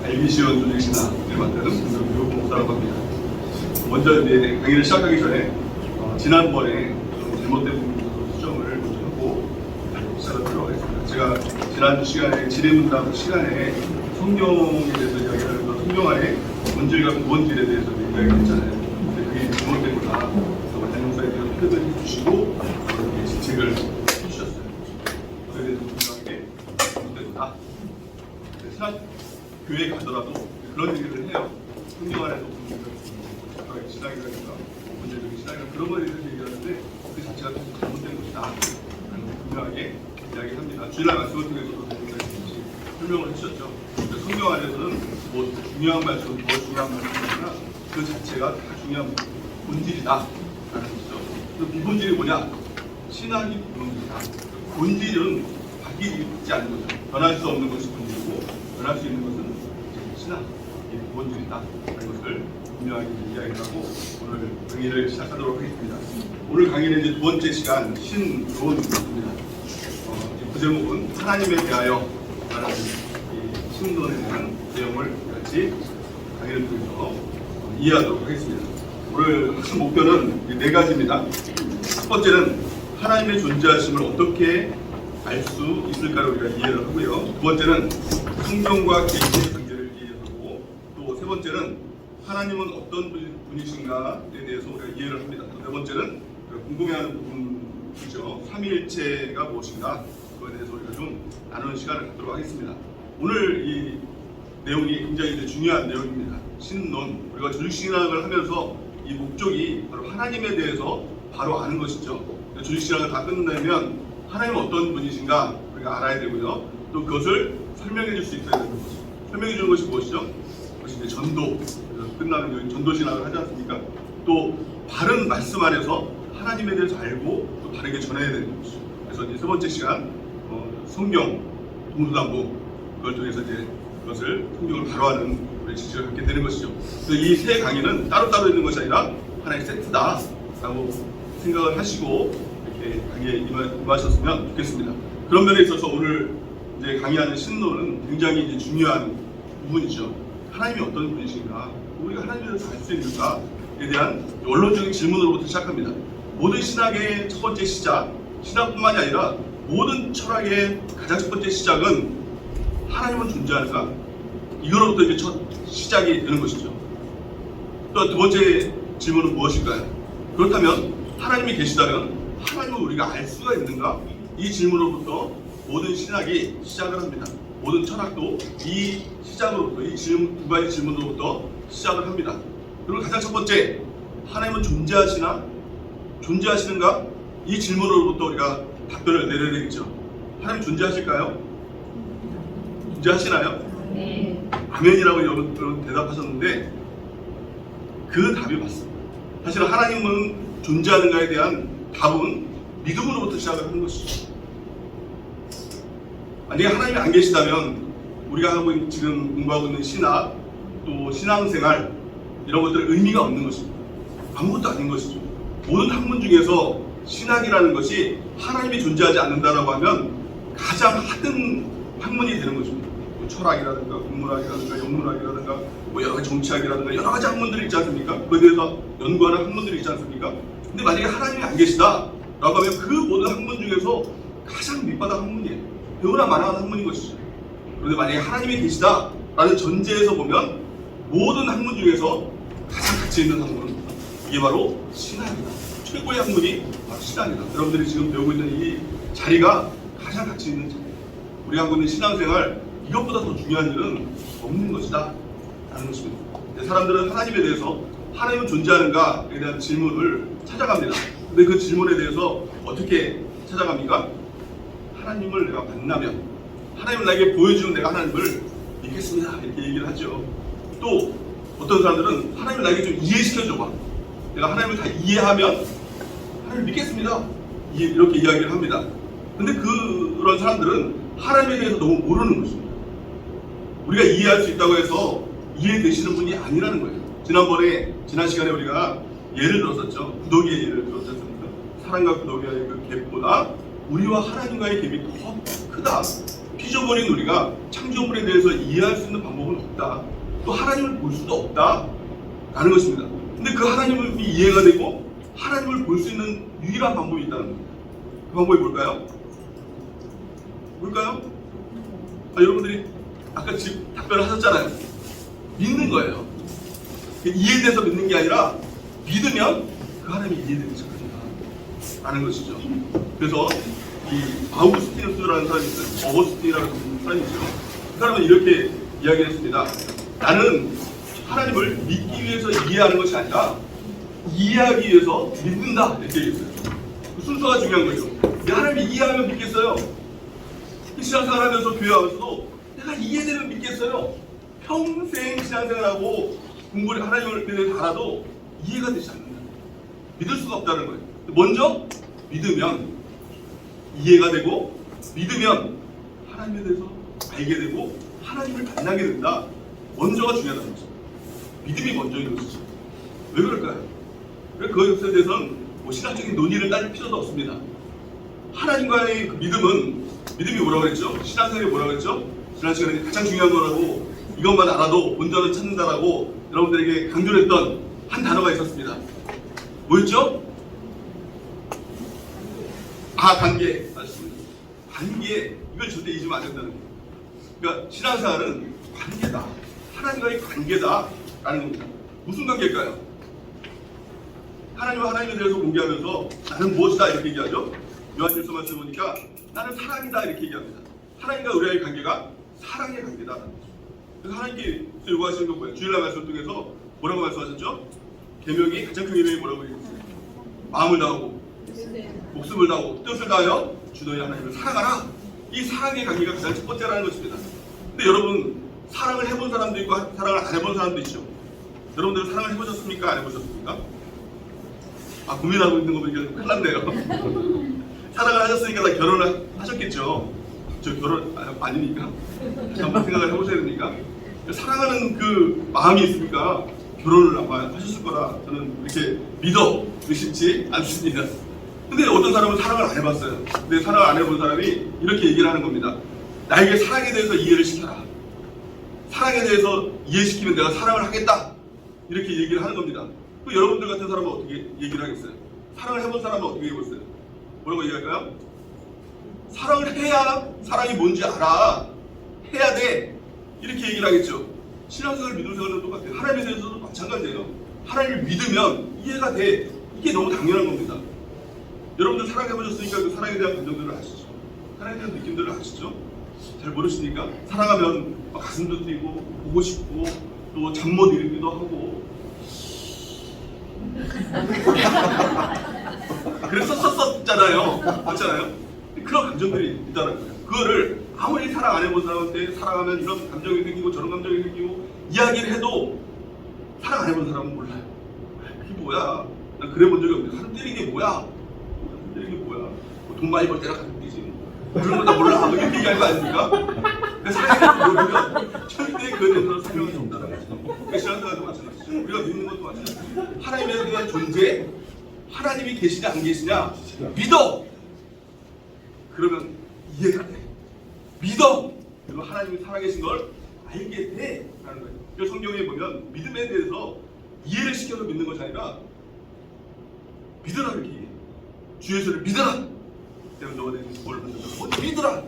알기시원 조직신학을 맡은 김성규 목사라고 합니다. 먼저 이제 강의를 시작하기 전에 지난번에 좀 잘못된 부분으로 수정을 먼저 하고 시작하도록 하겠습니다. 제가 지난 시간에 질의문답 시간에 성경에 대해서 이야기하면서 성경 안에 본질과 무본질에 대해서 이야기했잖아요. 근데 그게 잘못된 거다. 단용사에 대해서 표현을 해주시고 이렇게 질책을 해주셨어요. 그에 대해서 분명하게 잘못된 거다. 교회에 가더라도 그런 얘기를 해요. 성경 안에서 본질적인 신앙이라든가 본질적인 신앙이라든가 그런 거에 대해서 얘기하는데 그 자체가 잘못된 것이다 라는 분명하게 이야기합니다. 주일날 말씀을 통해서도 설명을 해주셨죠. 성경 안에서는 뭐 중요한 말씀, 더 중요한 말씀이나 그 자체가 다 중요한 본질이다 라는 것이죠. 그 비본질이 뭐냐? 신앙이 비본질이다. 본질은 바뀌지 않는 거죠. 변할 수 없는 것이 본질이고 변할 수 있는 것은 신앙, 이게 본질이다 라는 것을 분명하게 이야기하고 오늘 강의를 시작하도록 하겠습니다. 오늘 강의는 이제 두 번째 시간 신론입니다. 그 제목은 하나님에 대하여 라는 이 신론에 대한 내용을 같이 강의를 통해서 이해하도록 하겠습니다. 오늘 핵심 목표는 네 가지입니다. 첫 번째는 하나님의 존재하심을 어떻게 알 수 있을까를 우리가 이해를 하고요. 두 번째는 성경과 개인의 관계를 이해하고 또 세 번째는 하나님은 어떤 분이신가에 대해서 우리가 이해를 합니다. 또 네 번째는 궁금해하는 부분이죠. 삼위일체가 무엇인가 그거에 대해서 우리가 좀 나누는 시간을 갖도록 하겠습니다. 오늘 이 내용이 굉장히 중요한 내용입니다. 신론, 우리가 조직신학을 하면서 이 목적이 바로 하나님에 대해서 바로 아는 것이죠. 조직신학을 다 끝내면 하나님은 어떤 분이신가 우리가 알아야 되고요. 또 그것을 설명해 줄 수 있어야 되는 것이죠. 설명해 주는 것이 무엇이죠? 그것이 이제 전도, 끝나는 전도신학을 하지 않습니까? 또 바른 말씀 안에서 하나님에 대해서 알고 또 바르게 전해야 되는 것이죠. 그래서 이제 세 번째 시간 성경 동서남북 그걸 통해서 이제 그것을 성경을 바로하는 우리 지식을 갖게 되는 것이죠. 그래서 이 세 강의는 따로따로 있는 것이 아니라 하나의 세트다라고 생각을 하시고 이렇게 강의에 임하셨으면 좋겠습니다. 그런 면에 있어서 오늘 이제 강의하는 신론은 굉장히 이제 중요한 부분이죠. 하나님이 어떤 분이신가, 우리가 하나님에 대해서 알 수 있는가에 대한 원론적인 질문으로부터 시작합니다. 모든 신학의 첫 번째 시작, 신학뿐만이 아니라 모든 철학의 가장 첫 번째 시작은 하나님은 존재하는가? 이거로부터 이제 첫 시작이 되는 것이죠. 또 두 번째 질문은 무엇일까요? 그렇다면 하나님이 계시다면 하나님을 우리가 알 수가 있는가? 이 질문으로부터 모든 신학이 시작을 합니다. 모든 철학도 이 시작으로부터 이 두 가지 질문으로부터 시작을 합니다. 그리고 가장 첫 번째, 하나님은 존재하시는가? 이 질문으로부터 우리가 답변을 내려야 되겠죠. 하나님 존재하실까요? 존재하시나요? 네. 아멘이라고 여러분 대답하셨는데 그 답이 맞습니다. 사실은 하나님은 존재하는가에 대한 답은 믿음으로부터 시작을 하는 것이죠. 만약에 하나님이 안 계시다면 우리가 지금 공부하고 있는 신학 또 신앙생활 이런 것들은 의미가 없는 것입니다. 아무것도 아닌 것이죠. 모든 학문 중에서 신학이라는 것이 하나님이 존재하지 않는다라고 하면 가장 하등 학문이 되는 것입니다. 뭐 철학이라든가 국문학이라든가 영문학이라든가 뭐 여러 가지 정치학이라든가 여러 가지 학문들이 있지 않습니까? 그에 대해서 연구하는 학문들이 있지 않습니까? 근데 만약에 하나님이 안 계시다라고 하면 그 모든 학문 중에서 가장 밑바닥 학문이에요. 배우나 마나한 학문인 것이죠. 그런데 만약에 하나님이 계시다라는 전제에서 보면 모든 학문 중에서 가장 가치 있는 학문은 이게 바로 신학이다. 최고의 학문이 바로 신학이다. 여러분들이 지금 배우고 있는 이 자리가 가장 가치 있는 자리예요. 우리가 하고 있는 신앙생활 이것보다 더 중요한 일은 없는 것이다 라는 것입니다. 사람들은 하나님에 대해서 하나님은 존재하는가에 대한 질문을 찾아갑니다. 근데 그 질문에 대해서 어떻게 찾아갑니까? 하나님을 내가 만나면 하나님을 나에게 보여주는 내가 하나님을 믿겠습니다 이렇게 얘기를 하죠. 또 어떤 사람들은 하나님을 나에게 좀 이해시켜줘봐. 내가 하나님을 다 이해하면 하나님을 믿겠습니다 이렇게 이야기를 합니다. 근데 그런 사람들은 하나님에 대해서 너무 모르는 것입니다. 우리가 이해할 수 있다고 해서 이해되시는 분이 아니라는 거예요. 지난 시간에 우리가 예를 들었었죠. 구더기의 예를 들었지 않습니까? 사람과 구더기의 그 갭보다 우리와 하나님과의 갭이 더 크다. 잊어버린 우리가 창조물에 대해서 이해할 수 있는 방법은 없다. 또 하나님을 볼 수도 없다. 라는 것입니다. 근데 그 하나님을 이해가 되고 하나님을 볼 수 있는 유일한 방법이 있다는 겁니다. 그 방법이 뭘까요? 뭘까요? 여러분들이 아까 지금 답변을 하셨잖아요. 믿는 거예요. 이해돼서 믿는 게 아니라 믿으면 그 하나님이 이해되기 시작합니다. 라는 것이죠. 그래서 이 아우구스티누스라는 사람이 있어요. 어거스틴이라는 사람이 있어요. 그 사람은 이렇게 이야기를 했습니다. 나는 하나님을 믿기 위해서 이해하는 것이 아니라 이해하기 위해서 믿는다. 이렇게 얘기했어요. 그 순서가 중요한 거죠. 하나님을 이해하면 믿겠어요. 신앙생활 하면서 교회 와서도 내가 이해되면 믿겠어요. 평생 신앙생활하고 공부를 하나님을 대해서 알아도 이해가 되지 않는다. 믿을 수가 없다는 거예요. 먼저 믿으면 이해가 되고 믿으면 하나님에 대해서 알게 되고 하나님을 만나게 된다. 먼저가 중요하다는 거죠. 믿음이 먼저인 것이죠. 왜 그럴까요? 그것에 대해서는 신학적인 논의를 따질 필요도 없습니다. 하나님과의 그 믿음이 뭐라고 그랬죠? 신앙생활이 뭐라고 그랬죠? 지난 시간에 가장 중요한 거라고 이것만 알아도 본전을 찾는다라고 여러분들에게 강조를 했던 한 단어가 있었습니다. 뭐였죠? 관계. 맞습니다. 관계. 이걸 절대 잊으면 안 된다는 거예요. 그러니까 신앙생활은 관계다. 하나님과의 관계다. 라는 겁니다. 무슨 관계일까요? 하나님과 하나님에 대해서 공개하면서 나는 무엇이다 이렇게 얘기하죠. 요한일서 말씀을 보니까 나는 사랑이다 이렇게 얘기합니다. 하나님과 우리의 관계가 사랑의 관계다. 그래서 하나님께 요구하시는 건 뭐예요? 주일날 말씀 통해서 뭐라고 말씀하셨죠? 계명이 가장 큰 계명이 뭐라고 얘기했어요? 마음을 다하고 목숨을 다하고 뜻을 다하여 주 너희 하나님을 사랑하라. 이 사랑의 관계가 가장 첫 번째라는 것입니다. 근데 여러분 사랑을 해본 사람도 있고 사랑을 안 해본 사람도 있죠. 여러분들은 사랑을 해보셨습니까? 안 해보셨습니까? 고민하고 있는 거 보니까 큰일 났네요. 사랑을 하셨으니까 다 결혼을 하셨겠죠. 저 결혼 아니니까 한번 생각을 해보셔야 되니까. 사랑하는 그 마음이 있으니까 결혼을 아마 하셨을 거라 저는 이렇게 믿어 의심치 않습니다. 근데 어떤 사람은 사랑을 안 해봤어요. 근데 사랑을 안 해본 사람이 이렇게 얘기를 하는 겁니다. 나에게 사랑에 대해서 이해를 시켜라. 사랑에 대해서 이해시키면 내가 사랑을 하겠다. 이렇게 얘기를 하는 겁니다. 그 여러분들 같은 사람은 어떻게 얘기를 하겠어요? 사랑을 해본 사람은 어떻게 해봤어요? 뭐라고 얘기할까요? 사랑을 해야 사랑이 뭔지 알아. 해야 돼. 이렇게 얘기를 하겠죠. 신앙생활 믿음 생활은 똑같아요. 하나님에 대해서도 마찬가지예요. 하나님을 믿으면 이해가 돼. 이게 너무 당연한 겁니다. 여러분들 사랑해보셨으니까 그 사랑에 대한 감정들을 아시죠? 사랑에 대한 느낌들을 아시죠? 잘 모르시니까 사랑하면 가슴도 뛰고 보고 싶고 또 잠 못 이루기도 하고 그랬었잖아요. 맞잖아요? 그런 감정들이 있다는 거예요. 그거를 아무리 사랑 안 해본 사람한테 사랑하면 이런 감정이 생기고 저런 감정이 생기고 이야기를 해도 사랑 안 해본 사람은 몰라요. 그게 뭐야? 난 그래 본 적이 없는데 사람 때리는 게 뭐야? 사람 때리는 게 뭐야? 돈 많이 벌 때나 가끔 뛰지. 그런 거 나 몰라. 이렇게 얘기하는 거 아닙니까? 사랑을 모르면 절대 그에 대해서 설명할 수 없다는 거죠. 신앙생활도 마찬가지죠. 우리가 믿는 것도 마찬가지죠. 하나님에 대한 존재, 하나님이 계시냐 안 계시냐 믿어. 그러면 이해가 돼. 믿어. 그리고 하나님이 살아계신 걸 알게 돼. 라는 거예요. 이 성경에 보면 믿음에 대해서 이해를 시켜서 믿는 것이 아니라 믿으라 이렇게 얘기해요. 주 예수를 믿어라. 내가 너가 내 뭘 믿는다. 먼저 믿으라.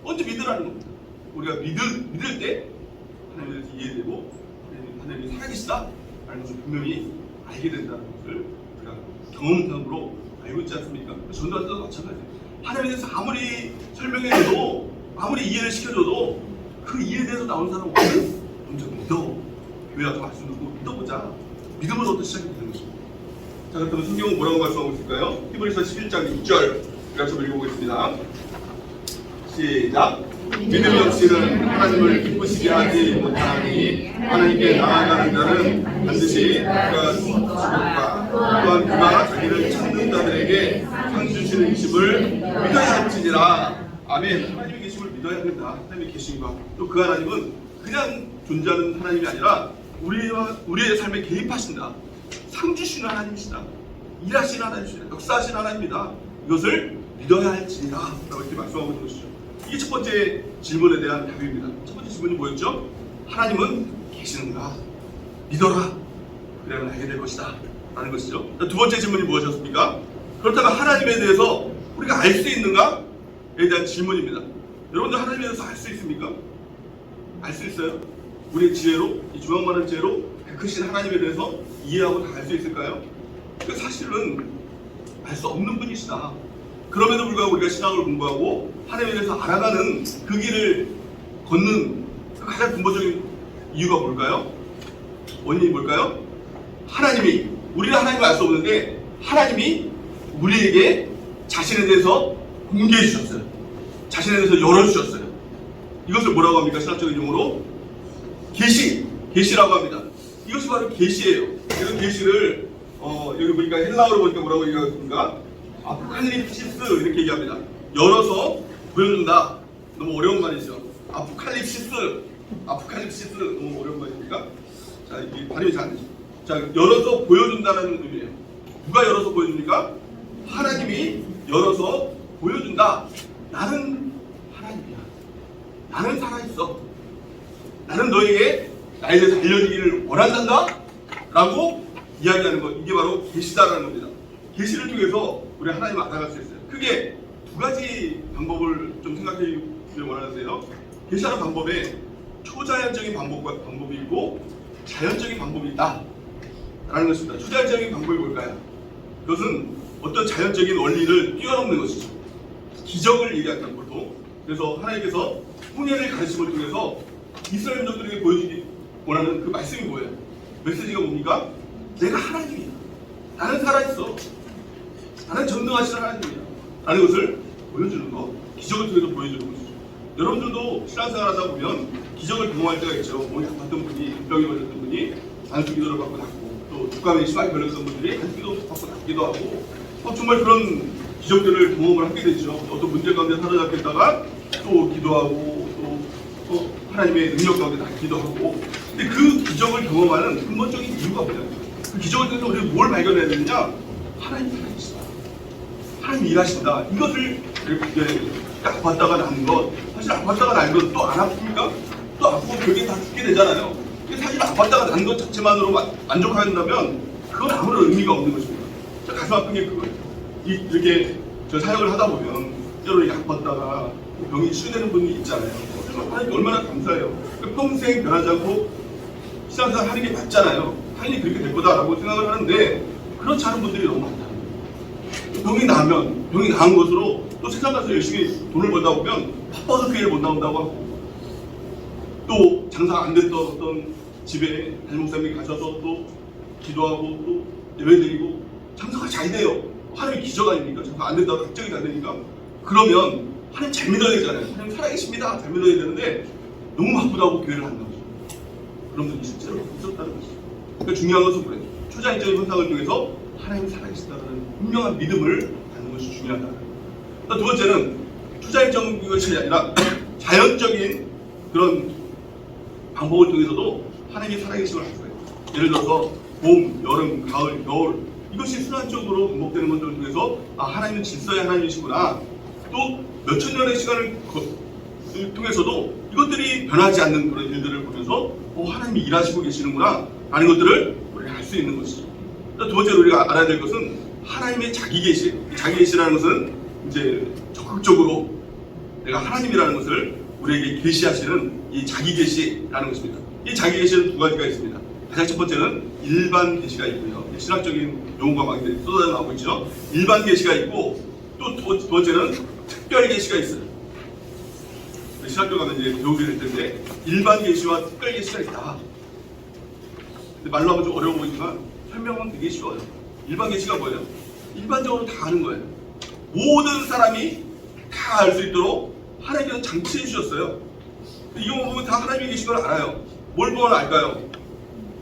먼저 믿으라는 겁니다. 우리가 믿을 때 하나님에 대해서 이해되고 하나님이 살아계시다. 라는 것을 분명히 알게 된다는 것을 우리가 경험상으로 알고 있지 않습니까? 전도할 때도 마찬가지예요. 하나님에 대해서 아무리 설명해줘도 아무리 이해를 시켜줘도 그 이해에 대해서 나오는 사람은 먼저 믿어. 교회 와서 말씀 듣고 믿어보자. 믿음으로부터 시작이 되는 것입니다. 자, 그렇다면 성경은 뭐라고 말씀하고 있을까요? 히브리서 11장 6절 그래서 읽어보겠습니다. 시작. 믿음 없이는 하나님을 기쁘시게 하지 못하니 하나님께 나아가는 자는 반드시 그가 주셨다. 또한 그가 자기를 찾는 자들에게 상 주시는 계심을 믿어야 할지니라. 아멘. 하나님의 계심을 믿어야 된다. 하나님의 계심과 또 그 하나님은 그냥 존재하는 하나님이 아니라 우리의 삶에 개입하신다. 상 주시는 하나님이시다. 일하시는 하나님이시다. 역사하시는 하나님이다. 이것을 믿어야 할지니라 라고 이렇게 말씀하고 있는 것이죠. 이게 첫 번째 질문에 대한 답입니다. 첫 번째 질문이 뭐였죠? 하나님은 계시는가? 믿어라. 그래야만 알게 될 것이다. 라는 것이죠. 두 번째 질문이 무엇이었습니까? 그렇다면 하나님에 대해서 우리가 알 수 있는가? 에 대한 질문입니다. 여러분들 하나님에 대해서 알 수 있습니까? 알 수 있어요? 우리의 지혜로, 이 중앙만한 지혜로 크신 하나님에 대해서 이해하고 다 알 수 있을까요? 사실은 알 수 없는 분이시다. 그럼에도 불구하고 우리가 신앙을 공부하고 하나님에 대해서 알아가는 그 길을 걷는 가장 근본적인 이유가 뭘까요? 원인이 뭘까요? 하나님이, 우리는 하나님을 알 수 없는데 하나님이 우리에게 자신에 대해서 공개해 주셨어요. 자신에 대해서 열어주셨어요. 이것을 뭐라고 합니까? 신학적인 용어로 계시라고 합니다. 이것이 바로 계시예요. 이런 계시를 여기 보니까 헬라어로 보니까 뭐라고 얘기하겠습니까? 아포칼립시스 이렇게 얘기합니다. 열어서 보여준다. 너무 어려운 말이죠. 아포칼립시스 너무 어려운 말입니까? 자, 이게 발음이 잘 안 되죠. 자, 열어서 보여준다는 의미예요. 누가 열어서 보여줍니까? 하나님이 열어서 보여준다. 나는 하나님이야. 나는 살아있어. 나는 너에게 나에 대해서 알려지기를 원한단다. 라고 이야기하는 것. 이게 바로 계시다라는 겁니다. 계시를 통해서 우리 하나님을 알아갈 수 있어요. 크게 두 가지 방법을 좀 생각해 주길 원하는데요. 계시하는 방법에 초자연적인 방법이 있고 자연적인 방법이 있다. 라는 것입니다. 초자연적인 방법이 뭘까요? 그것은 어떤 자연적인 원리를 뛰어넘는 것이죠. 기적을 얘기한다, 보통. 그래서 하나님께서 홍해를 가르침을 통해서 이스라엘 민족들에게 보여주기 원하는 그 말씀이 뭐예요? 메시지가 뭡니까? 내가 하나님이야. 나는 살아있어. 나는 전능하신 하나님이야. 라는 것을 보여주는 것. 기적을 통해서 보여주는 것이죠. 여러분들도 신앙생활 하다 보면 기적을 경험할 때가 있죠. 몸이 아팠던 분이, 병이 걸렸던 분이 안수 기도를 받고 낫고, 또 독감에 심하게 걸렸던 분들이 안수 기도 받고 낫기도 하고, 정말 그런 기적들을 경험을 하게 되죠. 어떤 문제 가운데 사로잡혔다가 또 기도하고 또 하나님의 능력 가운데 낫기도 하고. 근데 그 기적을 경험하는 근본적인 이유가 뭐냐? 그 기적을 통해서 우리가 뭘 발견해야 되느냐? 하나님 살아계시다. 하나님 일하신다. 이것을 발견해야 돼요. 아팠다가 난 것, 사실 아팠다가 난 것 또 안 아픕니까? 또 아프고 결국엔 다 죽게 되잖아요. 근데 사실 아팠다가 난 것 자체만으로 만족한다면 그건 아무런 의미가 없는 것입니다. 가슴 아픈 게 그거예요. 이렇게 저 사역을 하다 보면 때로 이렇게 아팠다가 병이 치유되는 분이 있잖아요. 하나님 얼마나 감사해요. 평생 변하지 않고 신앙생활 하는 게 맞잖아요. 당연히 그렇게 될 거다라고 생각을 하는데 그렇지 않은 분들이 너무 많다. 병이 나은 것으로 또 세상 가서 열심히 돈을 벌다 보면 바빠서 그 일을 못 나온다고 하고, 또 장사가 안 됐던 어떤 집에 담임목사님이 가셔서 또 기도하고 또 예배드리고 장사가 잘 돼요. 하나님의 기적 아닙니까? 장사가 안 된다고 갑자기 잘 되니까. 그러면 하나님 잘 믿어야 되잖아요. 하나님 살아계십니다. 잘 믿어야 되는데 너무 바쁘다고 교회를 한다는 거죠. 그런 분이 실제로 있었다는 것이죠. 그러니까 중요한 것은 뭐예요? 초자연적인 현상을 통해서 하나님 살아계시다는 분명한 믿음을 갖는 것이 중요하다. 두 번째는 초자연적인 것이 아니라 자연적인 그런 방법을 통해서도 하나님이 살아계심을 알 수가 있어요. 예를 들어서 봄, 여름, 가을, 겨울, 이것이 순환적으로 반복되는 것들을 통해서 하나님은 질서의 하나님이시구나. 또 몇천 년의 시간을 통해서도 이것들이 변하지 않는 그런 일들을 보면서 하나님이 일하시고 계시는구나 라는 것들을 우리가 알 수 있는 것이죠. 두 번째로 우리가 알아야 될 것은 하나님의 자기계시. 자기계시라는 것은 이제 적극적으로 내가 하나님이라는 것을 우리에게 계시하시는 이 자기계시라는 것입니다. 이 자기계시는 두 가지가 있습니다. 가장 첫 번째는 일반 계시가 있고요. 신학적인 용어가 막 쏟아져 나오고 있죠. 일반 계시가 있고 또 두 번째는 특별 계시가 있어요. 신학교 가면 이제 배우게 될 텐데 일반 계시와 특별 계시가 있다. 근데 말로 하면 좀 어려워 보이지만 설명은 되게 쉬워요. 일반 계시가 뭐예요? 일반적으로 다 아는 거예요. 모든 사람이 다 알 수 있도록 하나님께서 장치해 주셨어요. 이거 보면 다 하나님이 계신 걸 알아요. 뭘 보면 알까요?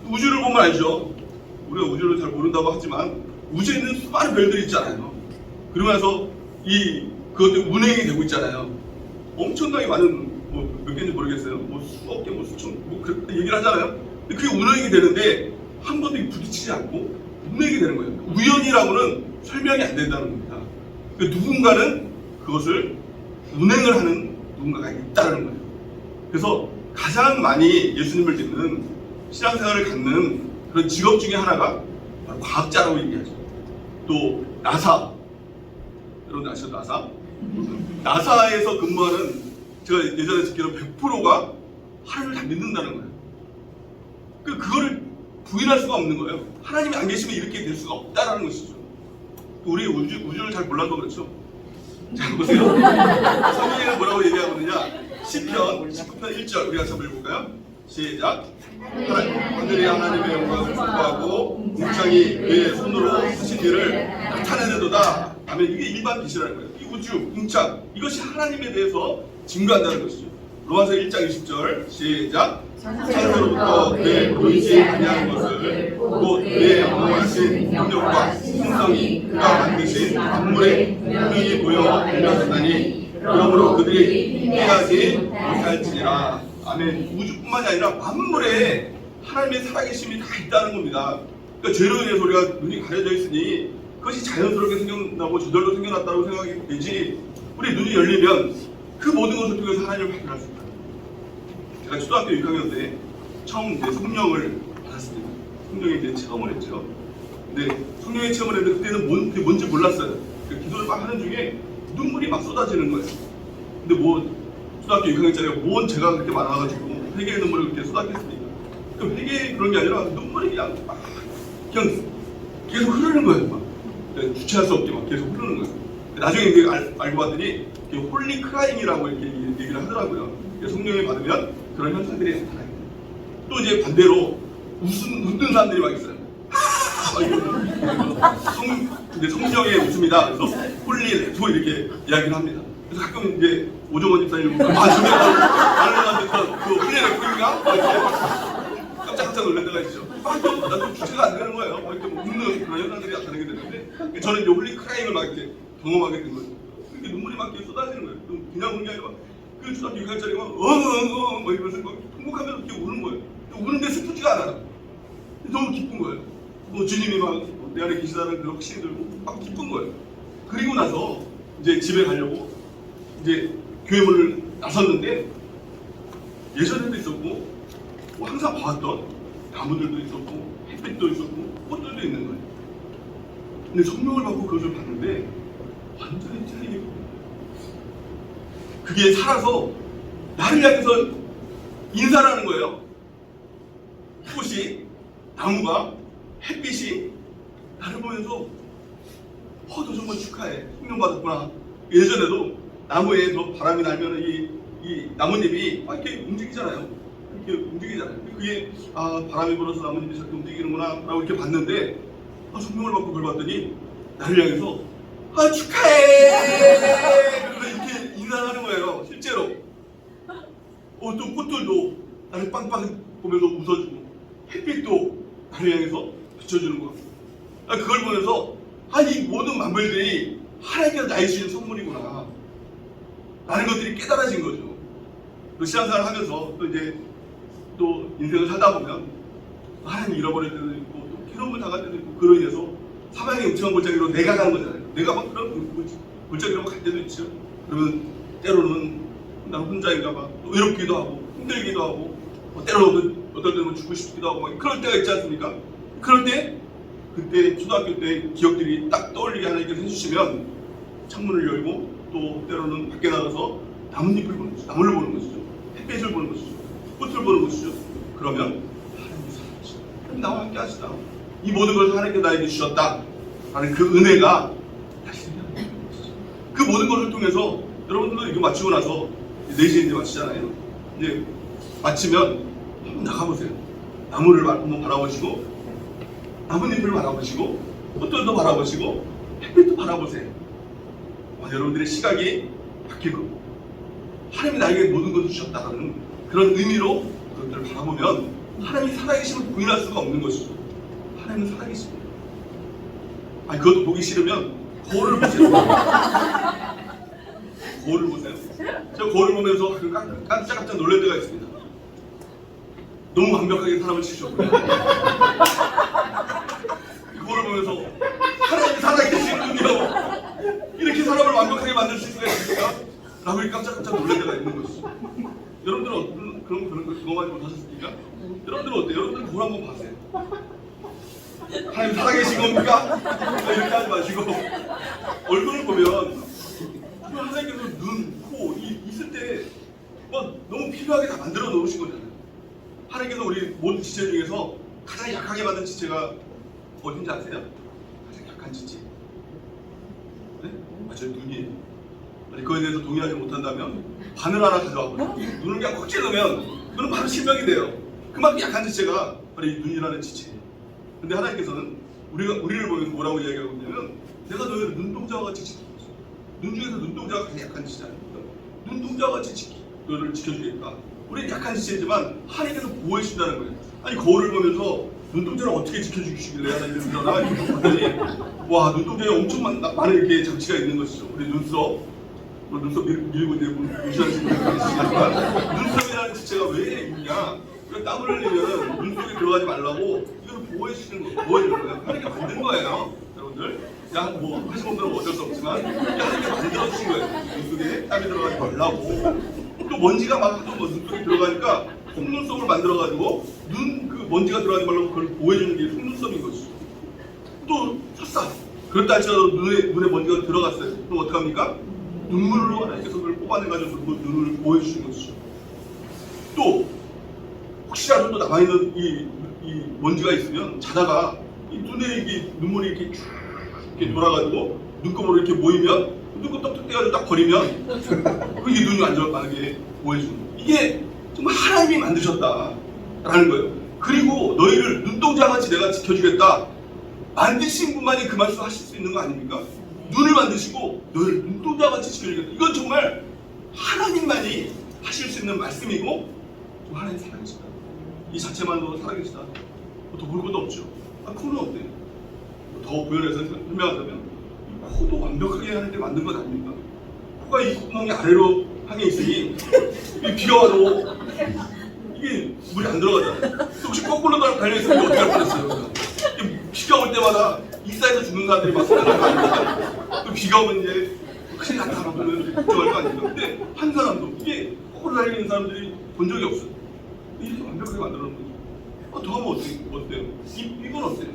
우주를 보면 알죠. 우리가 우주를 잘 모른다고 하지만 우주에 있는 수많은 별들이 있잖아요. 그러면서 그것들이 운행이 되고 있잖아요. 엄청나게 많은 몇 개인지 모르겠어요. 수억 개, 수천 그렇게 얘기를 하잖아요. 근데 그게 운행이 되는데 한 번도 부딪히지 않고 운행이 되는 거예요. 우연이라고는 설명이 안 된다는 겁니다. 누군가는 그것을 운행을 하는 누군가가 있다는 거예요. 그래서 가장 많이 예수님을 믿는 신앙생활을 갖는 그런 직업 중에 하나가 바로 과학자라고 얘기하죠. 또 나사, 여러분 아시죠? 나사에서 근무하는, 제가 예전에 듣기로 100%가 하나님을 다 믿는다는 거예요. 그거를 부인할 수가 없는 거예요. 하나님이 안 계시면 이렇게 될 수가 없다라는 것이죠. 우리 우주를 잘 몰라서 그렇죠. 자, 보세요. 성경에는 뭐라고 얘기하거든요. 시편 19편 1절 우리가 한번 읽어볼까요? 시작. 하늘이 하나님의 영광을 축복하고 웅창이 그의 손으로 하신 일을 나타내도다 하면 이게 일반 빛이라는 거예요. 이 우주, 웅창, 이것이 하나님에 대해서 증거한다는 것이죠. 로마서 1장 20절 시작. 창세로부터 그의 보이지 아니한 것을 곧 그의 영원하신 능력과 신성이 그가 만드신 만물에 분명히 보여 알려졌다니 그러므로 그들이 피하지 못할지니라. 아멘. 우주뿐만이 아니라 만물에 하나님의 살아계심이 다 있다는 겁니다. 그러니까 죄로 인해서 우리가 눈이 가려져 있으니 그것이 자연스럽게 생겨나고 저절로 생겨났다고 생각이 되지, 우리 눈이 열리면 그 모든 것을 통해서 하나님을 발견할 수 있다. 제가 초등학교 6학년 때 처음 이제 성령을 받았습니다. 성령에 이제 체험을 했죠. 근데 성령의 체험을 했는데 그때는 그게 뭔지 몰랐어요. 기도를 막 하는 중에 눈물이 막 쏟아지는 거예요. 근데 뭐 초등학교 6학년짜리가 뭔 죄가 그렇게 많아가지고 회개의 눈물을 그렇게 쏟았겠습니까? 그 회개 그런 게 아니라 눈물이 그냥 막 그냥 계속 흐르는 거예요. 막 주체할 수 없게 막 계속 흐르는 거예요. 나중에 이제 알고 봤더니 홀리 크라잉이라고 이렇게 얘기를 하더라고요. 성령을 받으면 그런 현상들이 나타나요. 또 이제 반대로 웃는 사람들이 막 있어요. 근데 성령의 웃음이다. 그래서 홀리 레토 이렇게 이야기를 합니다. 그래서 가끔 이제 오정원 집사님 보면 저게 나는 그 홀리 레토인가? 깜짝깜짝 놀랄 때가 있죠. 나도 주체가 안 되는 거예요. 이렇게 웃는 그런 현상들이 나타나게 되는데 저는 이제 홀리 크라잉을 막 이렇게 경험하게 된 거예요. 이렇게 눈물이 막 이렇게 쏟아지는 거예요. 그냥 우는 게 아니라 그 초등학교 6학년짜리가 막 이러면서 막 통곡하면서 이렇게 우는 거예요. 우는데 슬프지가 않아요. 너무 기쁜 거예요. 뭐 주님이 막 내 안에 계시다는 그런 확신이 들고 막 기쁜 거예요. 그리고 나서 이제 집에 가려고 이제 교회 문을 나섰는데 예전에도 있었고 뭐 항상 봐왔던 나무들도 있었고 햇빛도 있었고 꽃들도 있는 거예요. 근데 성령을 받고 그것을 봤는데 완전히 틀리게 보여요. 그게 살아서 나를 향해서 인사를 하는 거예요. 꽃이, 나무가, 햇빛이 나를 보면서 너 정말 축하해. 성령 받았구나. 예전에도 나무에서 바람이 날면 이 나뭇잎이 막 이렇게 움직이잖아요. 이렇게 움직이잖아요. 그게 바람이 불어서 나뭇잎이 저렇게 움직이는구나 라고 이렇게 봤는데 성령을 받고 그걸 봤더니 나를 향해서 축하해! 그러면서 이렇게 인사를 하는 거예요. 실제로. 또 꽃들도 나를 빵빵 보면서 웃어주고 햇빛도 나를 향해서 비춰주는 거. 그걸 보면서 이 모든 만물들이 하나님께서 나에게 주신 선물이구나 라는 것들이 깨달아진 거죠. 또 신앙생활을 하면서 또 이제 또 인생을 살다 보면 하나님 잃어버릴 때도 있고 또 괴로움을 당할 때도 있고 그로 인해서 사방의 음침한 골짜기로 내가 가는 거잖아요. 내가 막 그런 골짜기로 갈 때도 있죠. 그러면 때로는 나 혼자인가 봐 또 외롭기도 하고 힘들기도 하고 때로는 어떨 때는 죽고 싶기도 하고 막 그럴 때가 있지 않습니까? 그럴 때 그때 초등학교 때 기억들이 딱 떠올리게 하나님께서 해주시면 창문을 열고 또 때로는 밖에 나가서 나뭇잎을 보는 것이죠. 나무를 보는 것이죠. 햇빛을 보는 것이죠. 꽃을 보는 것이죠. 그러면 하나님이 살아계시다. 나와 함께 하시다. 이 모든 것을 하나님께서 나에게 주셨다 라는 그 은혜가 다시 생겨나는 것이죠. 그 모든 것을 통해서 여러분들도 이거 마치고 나서 4시에 이제 마치잖아요. 이제 마치면 한번 나가보세요. 나무를 한번 바라보시고 나뭇잎을 바라보시고 꽃들도 바라보시고 햇빛도 바라보세요. 여러분들의 시각이 바뀌고 하나님이 나에게 모든 것을 주셨다는 그런 의미로 그것들을 바라보면 하나님이 살아계심을 부인할 수가 없는 것이죠. 하나님은 살아계십니다. 그것도 보기 싫으면 거울을 보세요. 거울을 보세요. 제가 거울을 보면서 깜짝깜짝 놀랄 때가 있습니다. 너무 완벽하게 사람을 치셨고요. 거울을 보면서 하나님이 살아계시군요. 이렇게 사람을 완벽하게 만들 수 있을까? 라고 깜짝깜짝 놀랄 때가 있는 것이죠. 여러분들은 그거 많이 못하셨습니까? 여러분들은 어때요? 여러분들 거울 한번 봐세요. 하나님 살아계신 겁니까? 이렇게 하지 마시고 얼굴을 보면 하나님께서 눈, 코, 있을 때 너무 필요하게 다 만들어 놓으신 거잖아요. 하나님께서 우리 모든 지체 중에서 가장 약하게 만든 지체가 어딘지 아세요? 가장 약한 지체. 네? 맞아요, 눈이에요. 아니, 그거에 대해서 동의하지 못한다면 바늘 하나 가져와 버려요. 눈을 그냥 꽉 찔러면 눈은 바로 실명이 돼요. 그만큼 약한 지체가 바로 이 눈이라는 지체예요. 근데 하나님께서는 우리를 보면서 뭐라고 이야기하고 있냐면 내가 너희를 눈동자와 같이 지키겠어. 눈 중에서 눈동자가 가장 약한 지체 아닙니까? 눈동자와 같이 너를 지켜주겠다. 우리는 약한 지체지만 하나님께서 보호해 주신다는 거예요. 아니, 거울을 보면서 눈동자를 어떻게 지켜주시길래 하나님께서 이렇게 봤더니 와, 눈동자에 엄청 많은 이렇게 장치가 있는 것이죠. 우리 눈썹 밀고 이제 무시하시는 분들 계시지만 눈썹이라는 지체가 왜 있냐? 땀을 흘리면 눈 속에 들어가지 말라고 이걸 보호해 주시는 거예요. 보호해주는 거예요. 하나님께 만든 거예요, 여러분들. 뭐 하시는 분들은 어쩔 수 없지만 하나님께 만들어 주신 거예요. 눈 속에 땀이 들어가지 말라고. 또 먼지가 막 하도 눈 속에 들어가니까 속눈썹을 만들어가지고 그 먼지가 들어가지 말라고 그걸 보호해주는 게 속눈썹인 것이죠. 또 설사 그렇다 할지라도 눈에 먼지가 들어갔어요. 그럼 어떡합니까? 눈물로 하나님께서 그걸 뽑아내가지고 눈을 보호해주신 것이죠. 또 혹시라도 또 남아있는 이 먼지가 있으면 자다가 이 눈에 이게 눈물이 이렇게 돌아가지고 눈곱으로 이렇게 모이면 눈곱 떡떡 떼가지고 딱 버리면 그게 눈이 완전 빠르게 보여주는 거예요. 이게 정말 하나님이 만드셨다라는 거예요. 그리고 너희를 눈동자같이 내가 지켜주겠다. 만드신 분만이 그 말씀 하실 수 있는 거 아닙니까? 눈을 만드시고 너희를 눈동자같이 지켜주겠다. 이건 정말 하나님만이 하실 수 있는 말씀이고 하나님 살아계시다. 이 자체만으로 살아계시다. 더 볼 것도 없죠. 코는 어때요? 더 부연해서 설명하자면 코도 완벽하게 하는데 만든 것 아닙니까? 코가 이 콧구멍이 아래로 향해 있으니 비가 와도 이게 물이 안 들어가잖아요. 혹시 거꾸로 달려있으면 어떻게 할 뻔했어요? 비가 올 때마다 익사해서 죽는 사람들이 막 살아나는 거 아닙니까? 또 비가 오면 이제 큰일 났다 그러면 걱정할 거 아닙니까? 근데 한 사람도 이게 거꾸로 달리는 사람들이 본 적이 없어요. 이렇게 완벽하게 만들어 놓은 거죠. 더 하면 어때요? 이건 어때요?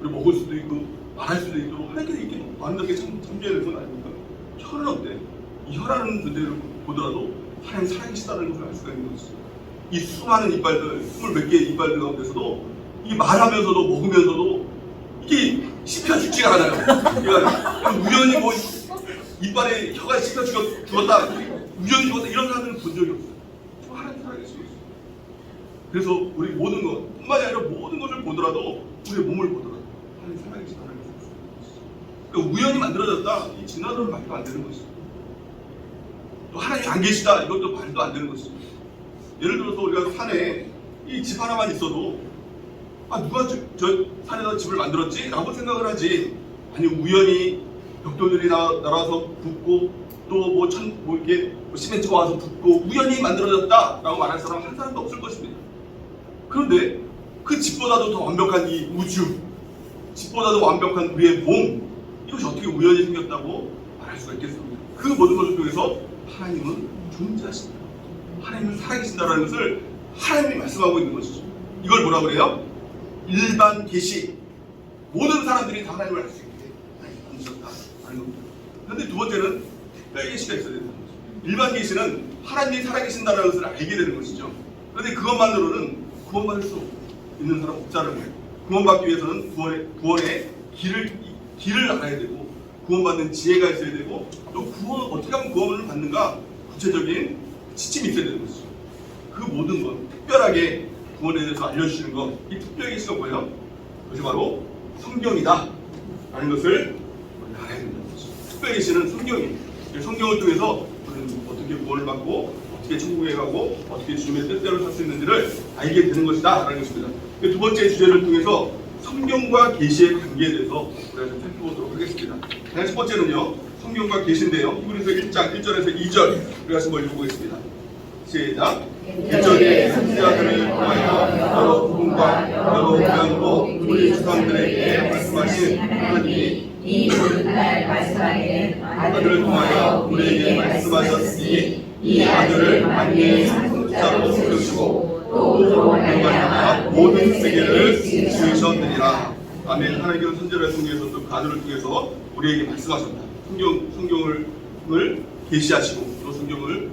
우리 먹을 수도 있고 말할 수도 있도록 하나님께서 이렇게 완벽하게 참여해낸 건 아닙니까? 혀는 어때? 이 혀라는 존재를 보더라도 하나님 살아계시다는 것을 알 수가 있는 것이죠. 이 수많은 이빨들, 20몇 개의 이빨들 가운데서도 이 말하면서도 먹으면서도 이게 씹혀 죽지가 않아요. 그러니까 우연히 뭐 이빨에 혀가 씹혀 죽었다, 우연히 죽었다 이런 사람들은 본 적이 없어요. 하나님 살아계시고 있어요. 그래서 우리 모든 것, 뿐만이 아니라 모든 것을 보더라도 우리의 몸을 보더라도 하나님 살아계시다는 것을 알 수가 있어요. 그러니까 우연히 만들어졌다, 이 진화론은 말도 안 되는 것이죠. 또 하나님이 안 계시다, 이것도 말도 안 되는 것이죠. 예를 들어서 우리가 산에 이 집 하나만 있어도 누가 저 산에다 집을 만들었지? 라고 생각을 하지. 아니, 우연히 벽돌들이 날아서 붙고 또 이렇게 시멘트가 와서 붙고 우연히 만들어졌다 라고 말할 사람 한 사람도 없을 것입니다. 그런데 그 집보다도 더 완벽한 이 우주, 집보다도 완벽한 우리의 몸, 이것이 어떻게 우연히 생겼다고 말할 수가 있겠습니까? 그 모든 것을 통해서 하나님은 존재하신다, 하나님은 살아계신다는 것을 하나님이 말씀하고 있는 것이죠. 이걸 뭐라고 그래요? 일반 계시. 모든 사람들이 다 하나님을 알 수 있게 하나님이 만드셨다라는 겁니다. 그런데 두 번째는 특별 계시가 있어야 된다는 거죠. 일반 계시는 하나님이 살아계신다는 것을 알게 되는 것이죠. 그런데 그것만으로는 구원받을 수 있는 사람 없다는 거예요. 구원받기 위해서는 구원의 길을 알아야 되고, 구원받는 지혜가 있어야 되고, 또 어떻게 하면 구원을 받는가 구체적인 지침이 있어야 되는 것이죠. 그 모든 것, 특별하게 구원에 대해서 알려주시는 것, 이 특별 계시가 뭐예요? 그것이 바로 성경이다 라는 것을 알아야 된다는 것이죠. 특별 계시는 성경이에요. 성경을 통해서 우리는 어떻게 구원을 받고 어떻게 천국에 가고 어떻게 주님의 뜻대로 살 수 있는지를 알게 되는 것이다 라는 것입니다. 두 번째 주제를 통해서 성경과 계시의 관계에 대해서 우리가 좀 살펴보도록 하겠습니다. 첫 번째는요, 성경과 계시인데요, 히브리서 1장 1절에서 2절 우리가 한번 읽어보겠습니다. 시작. 1절에 선지자들을 통하여 여러 부분과 여러 모양으로 우리 조상들에게 말씀하신 하나님이 이 오늘날 말씀하기는 아들을 통하여 우리에게 말씀하셨으니 이 아들을 만민의 상속자로 세우시고 또 그로 말미암아 모든 세계를 지으셨느니라. 아멘. 하나님께서 선지자 성경에서 또 그 아들을 통해서 우리에게 말씀하셨다. 성경을 계시하시고 또 성경을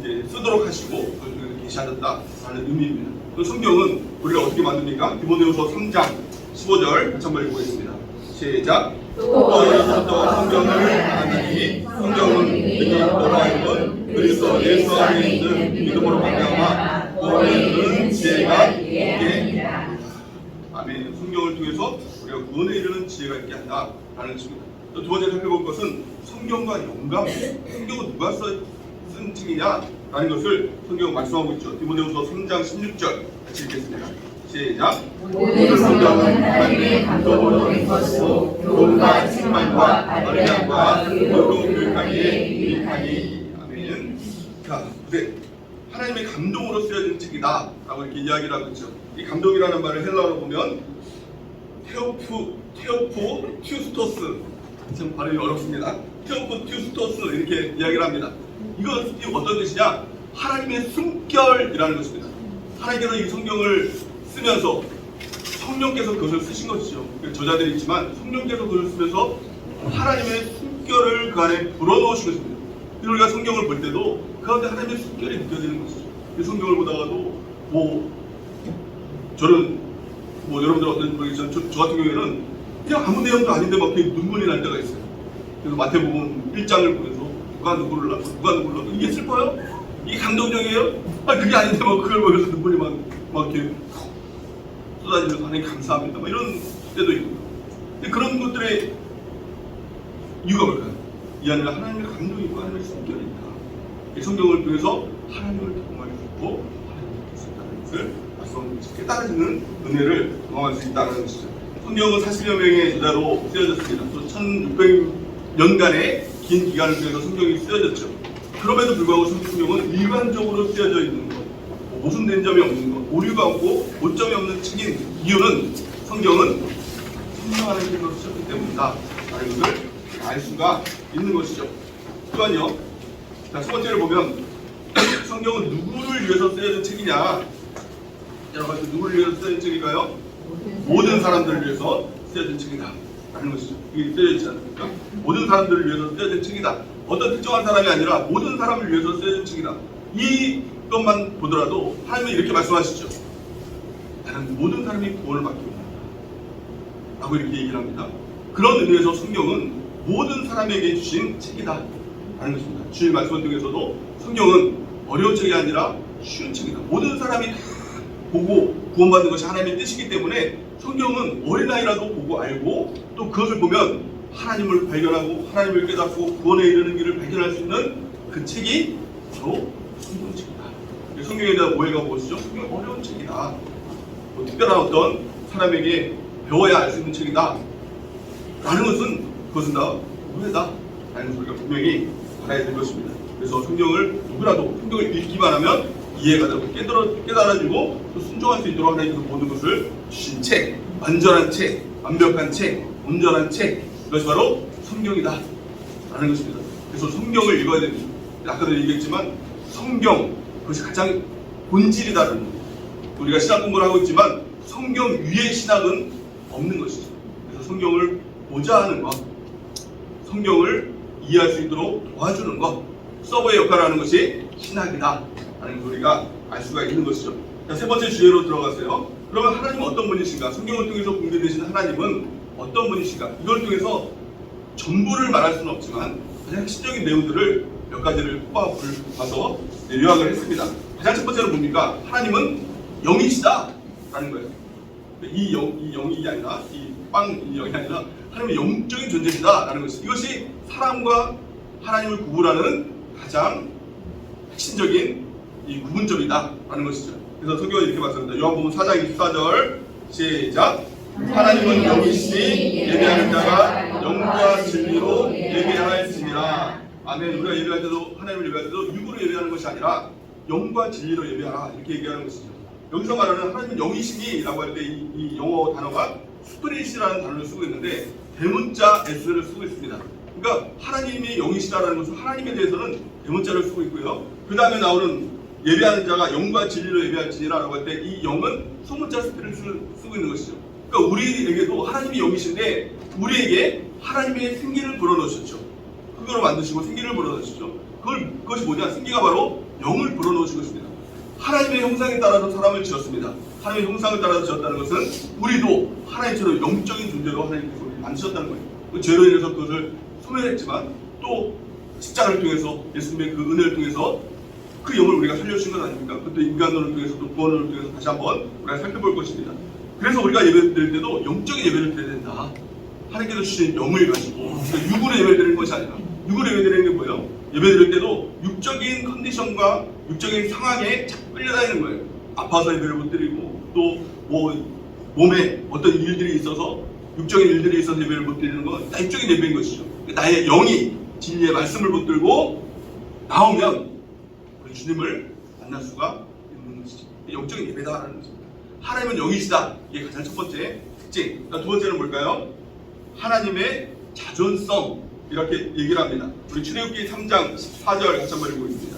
이제 쓰도록 하시고 그걸 계시하셨다라는 의미입니다. 그 성경은 우리가 어떻게 만듭니까? 디모데후서 3장 15절 같이 한번 읽어보겠습니다. 시작. 또 이로부터 성경을 알았나니 성경은 너로 하여금 그리스도 예수 안에 있는 믿음으로 말미암아 구원에 이르는 지혜가 있게 하리라. 아멘. 성경을 통해서 우리가 구원에 이르는 지혜가 있게 한다라는 것입니다. 또 두 번째 살펴볼 것은 성경과 영감. 성경은 누가 쓴 책이냐라는 것을 성경은 말씀하고 있죠. 디모데후서 3장 16절 같이 읽겠습니다. 시작. 모든 성경은 하나님의 감동으로 된 것으로 교훈과 책망과 바르게 의롭고 교육하기에 유익하니. 아멘. 자, 네. 하나님의 감동으로 쓰여진 책이다 라고 이렇게 이야기를 하고 있죠. 이 감동이라는 말을 헬라어로 보면 테오프 튜스토스, 참 발음이 어렵습니다. 테오프 튜스토스 이렇게 이야기를 합니다. 이것이 어떤 뜻이냐? 하나님의 숨결이라는 것입니다. 하나님께서 이 성경을 쓰면서 성령께서 그것을 쓰신 것이죠. 저자들이 있지만 성령께서 그것을 쓰면서 하나님의 숨결을 그 안에 불어넣으신 것입니다. 그래서 우리가 성경을 볼 때도 그 가운데 하나님의 숨결이 느껴지는 것이죠. 이 성경을 보다가도 저는 여러분들 어떤 모르겠지만 저 같은 경우에는 그냥 아무 내용도 아닌데 막 눈물이 날 때가 있어요. 그래서 마태복음 1장을 보면서 누가 누구를 낳고 이게 슬퍼요? 이게 감동적이에요? 그게 아닌데 그걸 보면서 눈물이 막 이렇게 쏟아지면서 하나님 감사합니다 이런 때도 있고. 근데 그런 것들의 이유가 뭘까요? 이 안에 하나님의 감동이 있고 하나님의 성결이 있다. 이 성경을 통해서 하나님을 경험할 수 있고 하나님을 수 있다는 것을 말씀하고 깨달아지는 은혜를 경험할 수 있다는 것이죠. 성경은 40여 명의 저자로 쓰여졌습니다. 또 1600년간의 긴 기간을 통해서 성경이 쓰여졌죠. 그럼에도 불구하고 성경은 일반적으로 쓰여져 있는 것, 모순된 점이 없는 것, 오류가 없고 오점이 없는 책인 이유는 성경은 성령 하나님께서 쓰셨기 때문이다 라는 것을 알 수가 있는 것이죠. 또한요, 자, 첫 번째를 보면 성경은 누구를 위해서 쓰여진 책이냐? 여러 가지 누구를 위해서 쓰여진 책일까요? 모든 사람들을 위해서 쓰여진 책이다 라는 것이죠. 이게 쓰여져 있지 않습니까? 모든 사람들을 위해서 쓰여진 책이다. 어떤 특정한 사람이 아니라 모든 사람을 위해서 쓰여진 책이다. 이것만 보더라도 하나님은 이렇게 말씀하시죠. 나는 모든 사람이 구원을 받기 원한다 라고 이렇게 얘기를 합니다. 그런 의미에서 성경은 모든 사람에게 주신 책이다 라는 것입니다. 주의 말씀을 통해서도 성경은 어려운 책이 아니라 쉬운 책이다. 모든 사람이 다 보고 구원받는 것이 하나님의 뜻이기 때문에 성경은 어린아이라도 보고 알고 또 그것을 보면 하나님을 발견하고 하나님을 깨닫고 구원에 이르는 길을 발견할 수 있는 그 책이 바로 성경책이다. 성경에 대한 오해가 무엇이죠? 성경은 어려운 책이다. 특별한 어떤 사람에게 배워야 알 수 있는 책이다 라는 것은 그것은 다 오해다 라는 것을 우리가 분명히 알아야 될 것입니다. 그래서 성경을 누구라도 성경을 읽기만 하면 이해가 되고 깨달아지고 또 순종할 수 있도록 하나님께서 모든 것을 주신 책, 완전한 책, 완벽한 책, 온전한 책, 이것이 바로 성경이다 라는 것입니다. 그래서 성경을 읽어야 됩니다. 아까도 얘기했지만 성경, 그것이 가장 본질이다라는 겁니다. 우리가 신학 공부를 하고 있지만 성경 위의 신학은 없는 것이죠. 그래서 성경을 보자 하는 것, 성경을 이해할 수 있도록 도와주는 것, 서버의 역할을 하는 것이 신학이다 라는 걸 우리가 알 수가 있는 것이죠. 자, 세 번째 주제로 들어가세요. 그러면 하나님은 어떤 분이신가? 성경을 통해서 공개되신 하나님은 어떤 분이신가? 이걸 통해서 전부를 말할 수는 없지만 가장 핵심적인 내용들을 몇 가지를 뽑아서 요약을 했습니다. 가장 첫 번째로 뭡니까? 하나님은 영이시다 라는 거예요. 이 영이 아니라 이 영이 아니라 하나님은 영적인 존재이다 라는 것이, 이것이 사람과 하나님을 구분하는 가장 핵심적인 이 구분점이다 라는 것이죠. 그래서 성경은 이렇게 말씀합니다. 요한복음 4장 24절 시작. 하나님은 영이시니 예배하는 자가 영과 진리로 예배할지니라. 아멘. 우리가 예배할 때도, 하나님을 예배할 때도 육으로 예배하는 것이 아니라 영과 진리로 예배하라 이렇게 얘기하는 것이죠. 여기서 말하는 하나님은 영이시니 라고 할 때 이 영어 단어가 스피릿이라는 단어를 쓰고 있는데, 대문자 S를 쓰고 있습니다. 그러니까 하나님이 영이시다라는 것은 하나님에 대해서는 대문자를 쓰고 있고요. 그 다음에 나오는 예배하는 자가 영과 진리로 예배할지니라고 할 때 이 영은 소문자 스피를 쓰고 있는 것이죠. 그러니까 우리에게도 하나님이 영이신데 우리에게 하나님의 생기를 불어넣으셨죠. 그거로 만드시고 생기를 불어넣으셨죠. 그것이 뭐냐? 생기가 바로 영을 불어넣으신 것입니다. 하나님의 형상에 따라서 사람을 지었습니다. 하나님의 형상을 따라서 지었다는 것은 우리도 하나님처럼 영적인 존재로 하나님께서 우리를 만드셨다는 거예요. 그 죄로 인해서 그것을 소멸했지만 또 십자가를 통해서 예수님의 그 은혜를 통해서 그 영을 우리가 살려주신 것 아닙니까? 그것도 인간론을 통해서 또 구원론을 통해서 다시 한번 우리가 살펴볼 것입니다. 그래서 우리가 예배 드릴 때도 영적인 예배를 드려야 된다. 하나님께서 주신 영을 가지고 그러니까 육으로 예배 드리는 것이 아니라 육으로 예배 드리는 게 뭐예요? 예배 드릴 때도 육적인 컨디션과 육적인 상황에 자꾸 끌려다니는 거예요. 아파서 예배를 못 드리고 또 뭐 몸에 어떤 일들이 있어서 육적인 일들이 있어서 예배를 못 드리는 건 다 육적인 예배인 것이죠. 나의 영이 진리의 말씀을 붙들고 나오면 우리 주님을 만날 수가 있는 것이죠. 영적인 예배다라는 것입니다. 하나님은 영이시다. 이게 가장 첫 번째 특징. 두 번째는 뭘까요? 하나님의 자존성 이렇게 얘기를 합니다. 우리 출애굽기 3장 14절 같이 한번 읽어보겠습니다.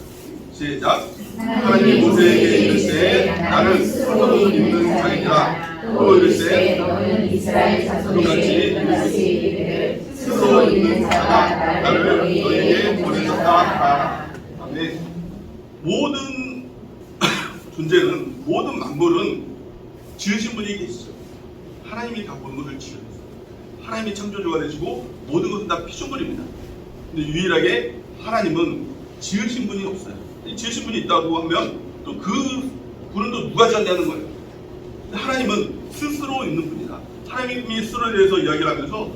시작. 하나님이 모세에게 이르시되 나는 스스로 있는 자이니라. 또 이르시되 너는 이스라엘 자손에게 이르시기를 스스로 있는 자가 나를 너희에게 보내셨다 하라. 아멘. 모든 존재는 모든 만물은 지으신 분이 계시죠. 하나님이 다 모든 것을 지으셨어요. 하나님이 창조주가 되시고 모든 것은 다 피조물입니다. 근데 유일하게 하나님은 지으신 분이 없어요. 지으신 분이 있다고 하면 또 그 분은 또 누가 지었냐는 거예요. 하나님은 스스로 있는 분이다. 하나님이 스스로에 대해서 이야기를 하면서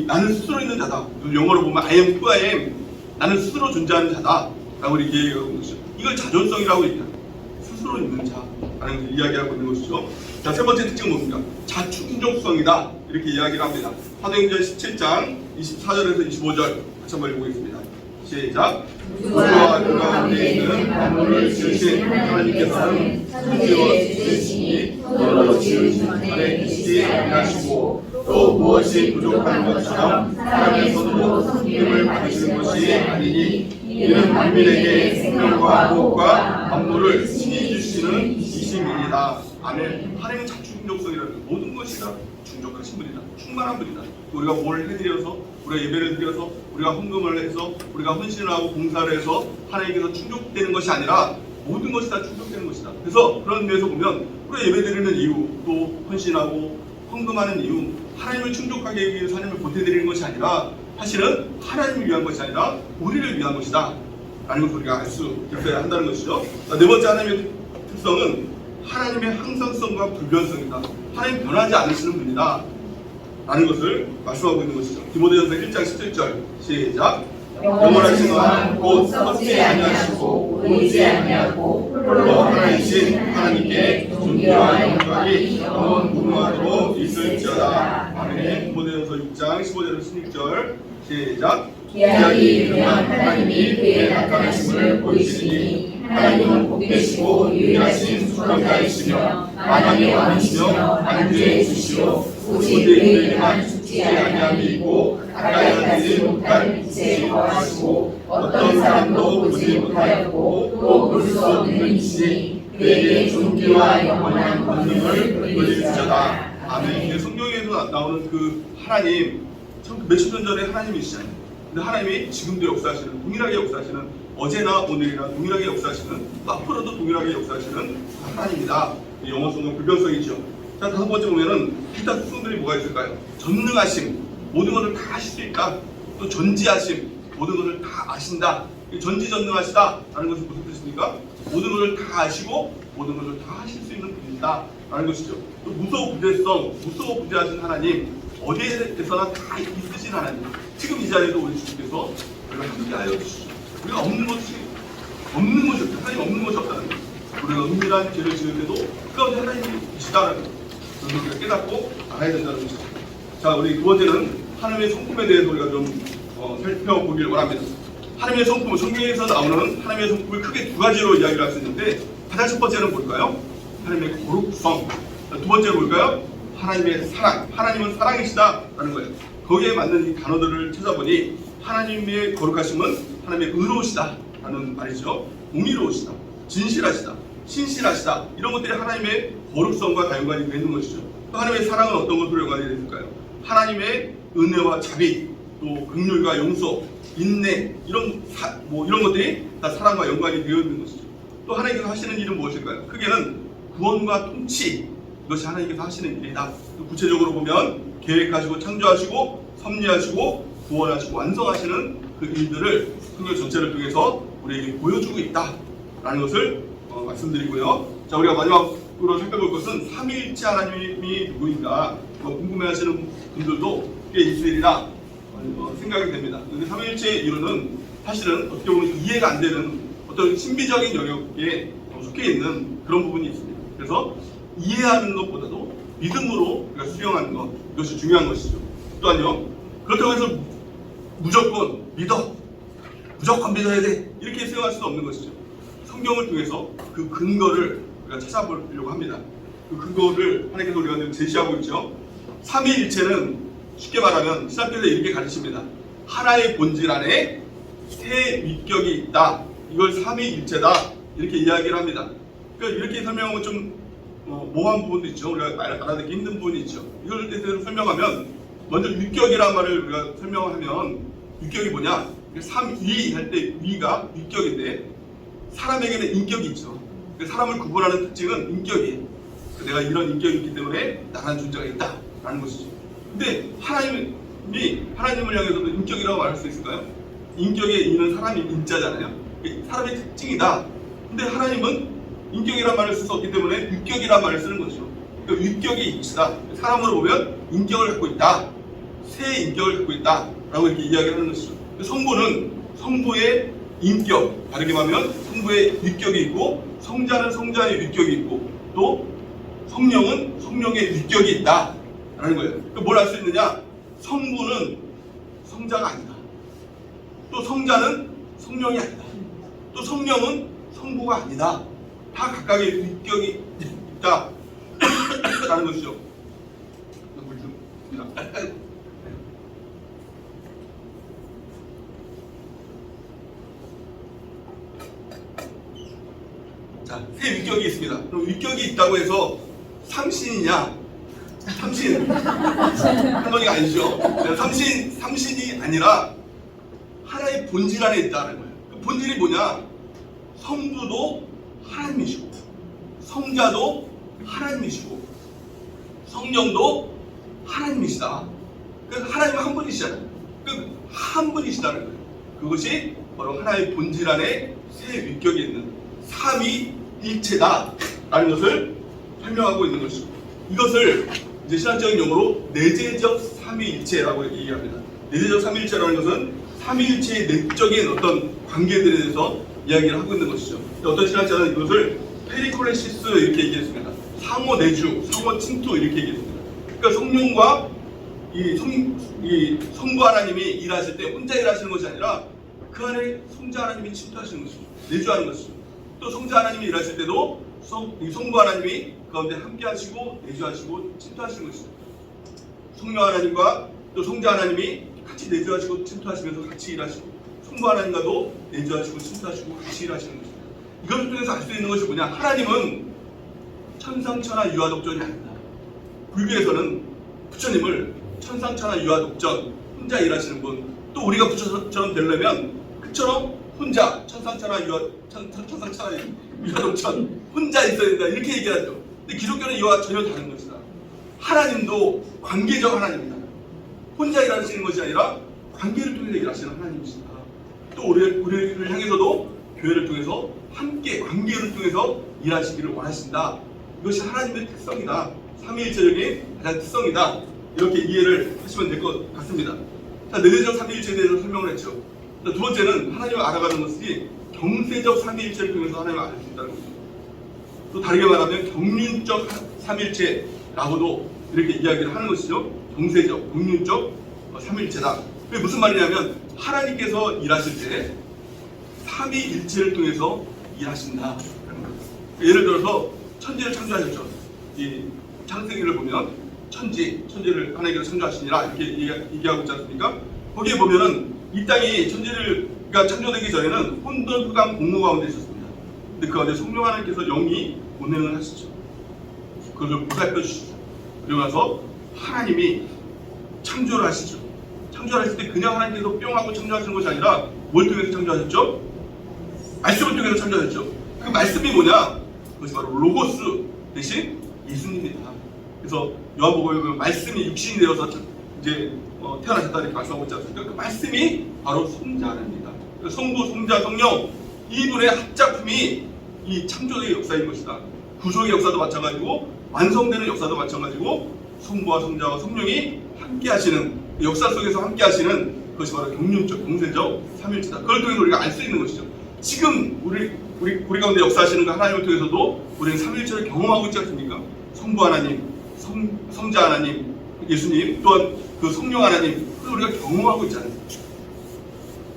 나는 스스로 있는 자다. 영어로 보면 I am who I am. 나는 스스로 존재하는 자다. 라고 이렇게 얘기하고 있는 것이죠. 이걸 자존성이라고 얘기합니다. 스스로 있는 자라는 것을 이야기하고 있는 것이죠. 자, 세 번째 특징은 뭡니까? 자충족성이다. 이렇게 이야기를 합니다. 사도행전 17장 24절에서 25절 같이 한번 읽어보겠습니다. 시작. 우주와 그 가운데 있는 만물을 지으신 하나님께서는 천지와 지으시니 서로 지으신 안에 계시지 아니하시고 또 무엇이 부족한 것처럼 사람의 손으로 섬김을 받으시는 것이 아니니 이는 만민에게 생명과 호흡과 만물을 친히 주시는 이심이니라. 아멘. 하나님은 자충족성이라는 모든 것이 다 충족하신 분이다. 충만한 분이다. 우리가 뭘 해드려서 우리가 예배를 드려서 우리가 헌금을 해서 우리가 헌신을 하고 봉사를 해서 하나님께서 충족되는 것이 아니라 모든 것이 다 충족되는 것이다. 그래서 그런 면에서 보면 우리가 예배 드리는 이유 또 헌신하고 헌금하는 이유 하나님을 충족하게 하기 위해서 하나님을 보태드리는 것이 아니라 사실은 하나님을 위한 것이 아니라 우리를 위한 것이다 라는 것을 우리가 알 수 있어야 한다는 것이죠. 네 번째 하나님의 특성은 하나님의 항상성과 불변성이다. 하나님 변하지 않으시는 분이다 라는 것을 말씀하고 있는 것이죠. 디모데전서 1장 17절 시작. 영원하신 왕 곧 썩지 아니하시고 보이지 아니하고 홀로 하나이신 하나님께 존귀와 영광이 영원 무궁하도록 있을지어다. 아멘. 디모데전서 6장 15절에서 16절 시작. 기약이 이르면 하나님이 그의 나타나심을 보이시니 하나님은 복되시고 유일하신 주권자이시며 만왕의 왕이시며 안주해 주시오 오직 그에게만 죽지 아니함이 있고 가까이 가지 못할 빛에 거하시고 어떤 사람도 보지 못하였고 또 볼 수 없는 이시니 그에게 존귀와 영원한 권능을 돌릴지어다. 아멘. 이게 성경에서 나오는 그 하나님 몇십 년 전에 하나님이시잖아요. 근데 하나님이 지금도 역사하시는 동일하게 역사하시는 어제나 오늘이나 동일하게 역사하시는 앞으로도 동일하게 역사하시는 하나님이다. 영원성과 불변성이죠. 자, 다섯 번째 보면은 기타 특성들이 뭐가 있을까요? 전능하심, 모든 것을 다 하실 수 있다. 또 전지하심, 모든 것을 다 아신다. 전지전능하시다 라는 것은 무슨 뜻입니까? 모든 것을 다 아시고 모든 것을 다 하실 수 있는 분이다 라는 것이죠. 또 무소부재성, 무소부재하신 하나님, 어디에서나 다 있으신 하나님. 지금 이 자리에도 우리 주님께서 우리가 함께하여 주시죠. 우리가 없는 것이 없다. 하나님 없는 것이 없다는 거예요. 우리가 은밀한 죄를 지을 때도 그 가운데 하나님이 계시다는 거예요. 그걸 우리가 깨닫고 알아야 된다는 것이죠. 자, 우리 두 번째는 하나님의 성품에 대해서 우리가 좀 살펴보길 원합니다. 하나님의 성품, 성경에서 나오는 하나님의 성품을 크게 두 가지로 이야기를 할 수 있는데 가장 첫 번째는 뭘까요? 하나님의 거룩성. 두 번째는 뭘까요? 하나님의 사랑. 하나님은 사랑이시다라는 거예요. 거기에 맞는 이 단어들을 찾아보니 하나님의 거룩하심은 하나님의 의로우시다 라는 말이죠. 공의로우시다, 진실하시다, 신실하시다, 이런 것들이 하나님의 거룩성과 다 연관이 되는 것이죠. 또 하나님의 사랑은 어떤 것으로 연관이 되실까요? 하나님의 은혜와 자비, 또 긍휼과 용서, 인내, 이런 것들이 다 사랑과 연관이 되어 있는 것이죠. 또 하나님께서 하시는 일은 무엇일까요? 크게는 구원과 통치, 이것이 하나님께서 하시는 일이다. 구체적으로 보면 계획하시고 창조하시고 섭리하시고 구원하시고 완성하시는 그 일들을 성경 전체를 통해서 우리에게 보여주고 있다라는 것을 말씀드리고요. 자, 우리가 마지막으로 살펴볼 것은 삼위일체 하나님이 누구인가 궁금해하시는 분들도 꽤 있으리라 생각이 됩니다. 근데 삼위일체의 이유는 사실은 어떻게 보면 이해가 안 되는 어떤 신비적인 영역에 속해 있는 그런 부분이 있습니다. 그래서 이해하는 것보다도 믿음으로 우리가 수용하는 것, 이것이 중요한 것이죠. 또한요, 그렇다고 해서 무조건 믿어, 무조건 믿어야 돼, 이렇게 수용할 수는 없는 것이죠. 성경을 통해서 그 근거를 우리가 찾아보려고 합니다. 그 근거를 하나님께서 우리가 제시하고 있죠. 삼위일체는 쉽게 말하면 신학교에서 이렇게 가르칩니다. 하나의 본질 안에 세 위격이 있다. 이걸 삼위일체다. 이렇게 이야기를 합니다. 그러니까 이렇게 설명하면 좀 모호한 부분도 있죠. 우리가 알아듣기 힘든 부분이 있죠. 이걸 대해서 설명하면 먼저 위격이라는 말을 우리가 설명하면 위격이 뭐냐? 삼위 할 때 위가 위격인데 사람에게는 인격이 있죠. 사람을 구분하는 특징은 인격이에요. 내가 이런 인격이 있기 때문에 나라는 존재가 있다라는 것이죠. 근데 하나님을 향해서도 인격이라고 말할 수 있을까요? 인격의 인은 사람이 인자잖아요. 사람의 특징이다. 근데 하나님은 인격이란 말을 쓸 수 없기 때문에 위격이란 말을 쓰는 것이죠. 그러니까 위격이 있으다. 사람으로 보면 인격을 갖고 있다. 새 인격을 갖고 있다라고 이렇게 이야기를 하는 것이죠. 성부는 성부의 인격, 다르게 말하면 성부의 위격이 있고, 성자는 성자의 위격이 있고, 또 성령은 성령의 위격이 있다라는 거예요. 그러니까 뭘 알 수 있느냐? 성부는 성자가 아니다. 또 성자는 성령이 아니다. 또 성령은 성부가 아니다. 다 각각의 위격이 있다라는 것이죠. 자, 세 위격이 있습니다. 그럼 위격이 있다고 해서 삼신이냐? 삼신 한번이 아니죠. 삼신이 아니라 하나의 본질 안에 있다는 거예요. 그 본질이 뭐냐? 성부도 하나님이시고, 성자도 하나님이시고, 성령도 하나님이시다. 그러니까 하나님은 한 분이시잖아요. 그 한 분이시다는 거예요. 그것이 바로 하나의 본질 안에 세 위격이 있는 삼위일체다라는 것을 설명하고 있는 것이죠. 이것을 이제 신학적인 용어로 내재적 삼위일체라고 얘기합니다. 내재적 삼위일체라는 것은 삼위일체의 내적인 어떤 관계들에 대해서 이야기를 하고 있는 것이죠. 어떤 신학자는 이것을 페리콜레시스 이렇게 얘기했습니다. 상호 내주, 상호 침투 이렇게 얘기했습니다. 그러니까 성령과 이 성부 하나님이 일하실 때 혼자 일하시는 것이 아니라 그 안에 성자 하나님이 침투하시는 것이죠. 내주하는 것이죠. 또 성자 하나님이 일하실 때도 성부 하나님이 그 가운데 함께 하시고 내주하시고 침투하시는 것이죠. 성령 하나님과 또 성자 하나님이 같이 내주하시고 침투하시면서 같이 일하시고, 성부 하나님과도 내주하시고 침투하시고 같이 일하시는 것입니다. 이것을 통해서 알 수 있는 것이 뭐냐? 하나님은 천상천하 유아독전이 아니다. 불교에서는 부처님을 천상천하 유아독전, 혼자 일하시는 분, 또 우리가 부처처럼 되려면 그처럼 혼자 천상천하 유아독전 혼자 있어야 된다 이렇게 얘기하죠. 근데 기독교는 이와 전혀 다른 것이다. 하나님도 관계적 하나님이다. 혼자 일하시는 것이 아니라 관계를 통해서 일하시는 하나님이시다. 또 우리를 향해서도 교회를 통해서 함께 관계를 통해서 일하시기를 원하신다. 이것이 하나님의 특성이다. 삼위일체적인 가장 특성이다. 이렇게 이해를 하시면 될 것 같습니다. 자, 내재적 삼위일체에 대해서 설명을 했죠. 자, 두 번째는 하나님을 알아가는 것이 경세적 삼위일체를 통해서 하나님을 알 수 있다는 것입니다. 또 다르게 말하면 경륜적 삼위일체라고도 이렇게 이야기를 하는 것이죠. 경세적, 경륜적 삼위일체다. 그게 무슨 말이냐면 하나님께서 일하실 때 삼위일체를 통해서 일하신다. 예를 들어서 천지를 창조하셨죠. 이 창세기를 보면 천지를 하나님께서 창조하시니라 이렇게 얘기하고 있지 않습니까? 거기에 보면은 이 땅이 천지가 창조되기 전에는 혼돈, 흑암, 공무 가운데 있었습니다. 근데 그 가운데 성령 하나님께서 영이 운행을 하시죠. 그걸 보살펴 주시죠. 그리고 나서 하나님이 창조를 하시죠. 창조를 하실 때 그냥 하나님께서 뿅 하고 창조하시는 것이 아니라 뭘 통해서 창조하셨죠? 말씀을 통해서 창조하셨죠. 그 말씀이 뭐냐? 그것이 바로 로고스 대신 예수님입니다. 그래서 요한복음에 보면 말씀이 육신이 되어서 이제 태어나셨다 이렇게 말씀하고 있지 않습니까? 그 말씀이 바로 성자 하나님입니다. 성부, 성자, 성령 이분의 합작품이 이 창조의 역사인 것이다. 구속의 역사도 마찬가지고 완성되는 역사도 마찬가지고 성부와 성자와 성령이 함께 하시는 역사 속에서 함께 하시는 그것이 바로 경륜적, 공세적 삼일체다. 그걸 통해서 우리가 알 수 있는 것이죠. 지금 우리 가운데 역사하시는 그 하나님을 통해서도 우리는 삼일체를 경험하고 있지 않습니까? 성부 하나님, 성자 하나님, 예수님, 또한 그 성령 하나님, 그걸 우리가 경험하고 있지 않습니까?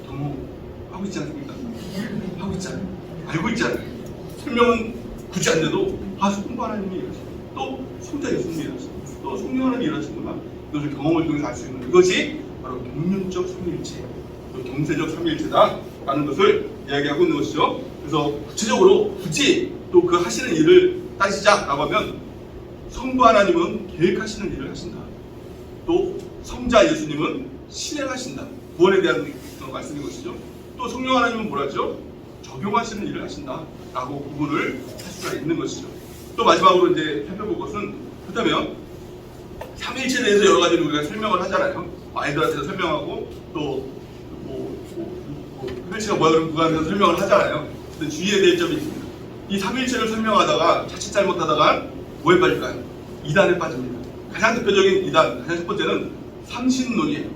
경험하고 있지 않습니까? 하고 있잖아요. 알고 있잖아요. 설명은 굳이 안 돼도 성부 하나님이 이러시고 또 성자 예수님이 이러시고 또 성령 하나님이 이러시구나. 이것을 경험을 통해서 알 수 있는 이것이 바로 경륜적 삼일체, 또 경세적 삼일체다라는 것을 이야기하고 있는 것이죠. 그래서 구체적으로 굳이 또 그 하시는 일을 따지자라고 하면 성부 하나님은 계획하시는 일을 하신다. 또 성자 예수님은 실행하신다. 구원에 대한 그런 말씀인 것이죠. 또 성령 하나님은 뭐라죠? 적용하시는 일을 하신다라고 구분을 할 수가 있는 것이죠. 또 마지막으로 이제 살펴볼 것은 그렇다면 삼일체에 대해서 여러 가지 우리가 설명을 하잖아요. 아이들한테 설명하고 또 삼일체가 뭐야 그런 구간에서 설명을 하잖아요. 근데 주의해야 될 점이 있습니다. 이 삼일체를 설명하다가 자칫 잘못하다가 뭐에 빠질까요? 이단에 빠집니다. 가장 대표적인 이단, 가장 첫 번째는 삼신론이에요.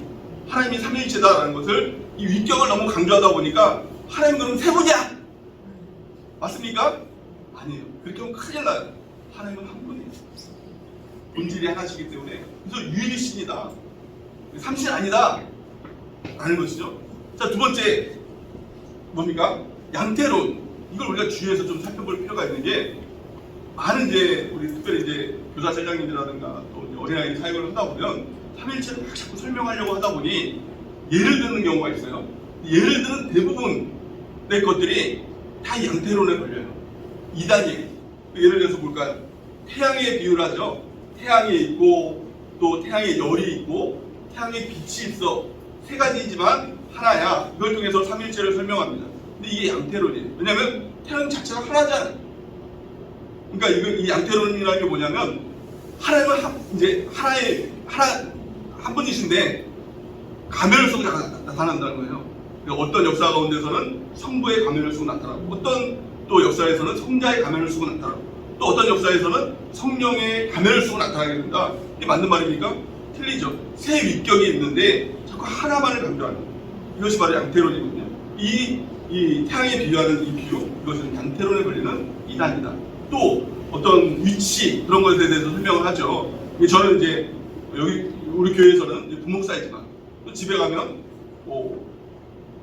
하나님이 삼일체다라는 것을 이 위격을 너무 강조하다 보니까 하나님 그럼 세 분이야! 맞습니까? 아니에요. 그렇게 하면 큰일 나요. 하나님은 한 분이에요. 본질이 하나시기 때문에 그래서 유일신이다. 삼신 아니다. 라는 것이죠. 자, 두 번째 뭡니까? 양태론. 이걸 우리가 주의해서 좀 살펴볼 필요가 있는 게 많은 이제 우리 특별히 이제 교사실장님들이라든가 또 어린아이 사역을 하다 보면 삼일체를 막 자꾸 설명하려고 하다 보니 예를 드는 경우가 있어요. 예를 드는 대부분의 것들이 다 양태론에 걸려요. 이단이에요. 예를 들어서 볼까요? 태양의 비유를 하죠. 태양이 있고 또 태양의 열이 있고 태양의 빛이 있어. 세 가지이지만 하나야. 이걸 통해서 삼일체를 설명합니다. 근데 이게 양태론이에요. 왜냐하면 태양 자체가 하나잖아요. 그러니까 이 양태론이라는 게 뭐냐면 하나님은 한 분이신데 가면을 쓰고 나타난다는 거예요. 그러니까 어떤 역사 가운데서는 성부의 가면을 쓰고 나타나고 어떤 또 역사에서는 성자의 가면을 쓰고 나타나고 또 어떤 역사에서는 성령의 가면을 쓰고 나타나게 됩니다. 이게 맞는 말입니까? 틀리죠. 세 위격이 있는데 자꾸 하나만을 강조하는 거예요. 이것이 바로 양태론이거든요. 이 태양에 비유하는 이 비유, 이것은 양태론에 걸리는 이단이다. 또 어떤 위치 그런 것에 대해서 설명을 하죠. 저는 이제 여기 우리 교회에서는 부목사이지만 또 집에 가면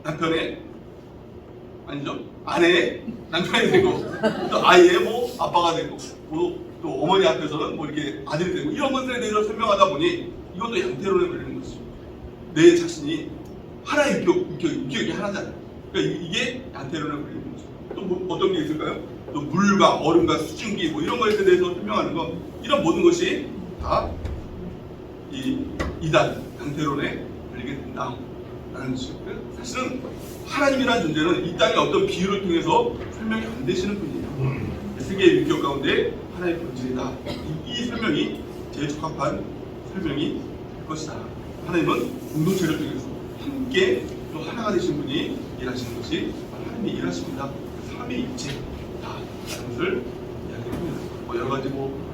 남편의 아니죠 아내의 남편이 되고 또 아이의 아빠가 되고 또 어머니 앞에서는 이렇게 아들이 되고 이런 것들에 대해서 설명하다 보니 이것도 양태론에 걸리는 것이죠. 내 자신이 하나의 위격이 하나잖아요. 그러니까 이게 양태론에 걸리는 거죠. 또 어떤 게 있을까요? 또 물과 얼음과 수증기 이런 것에 대해서 설명하는 것, 이런 모든 것이 다 이 이단 양태론에 걸리게 된다라는 것이죠. 사실은 하나님이라는 존재는 이 땅의 어떤 비유를 통해서 설명이 안 되시는 분이에요. 세계의 위격 가운데 하나의 본질이다. 이 설명이 제일 적합한 설명이 될 것이다. 하나님은 공동체를 통해서 함께 또 하나가 되신 분이 일하시는 것이 하나님이 일하십니다. 삼위일체다라는 것을 이야기합니다. 여러 가지 또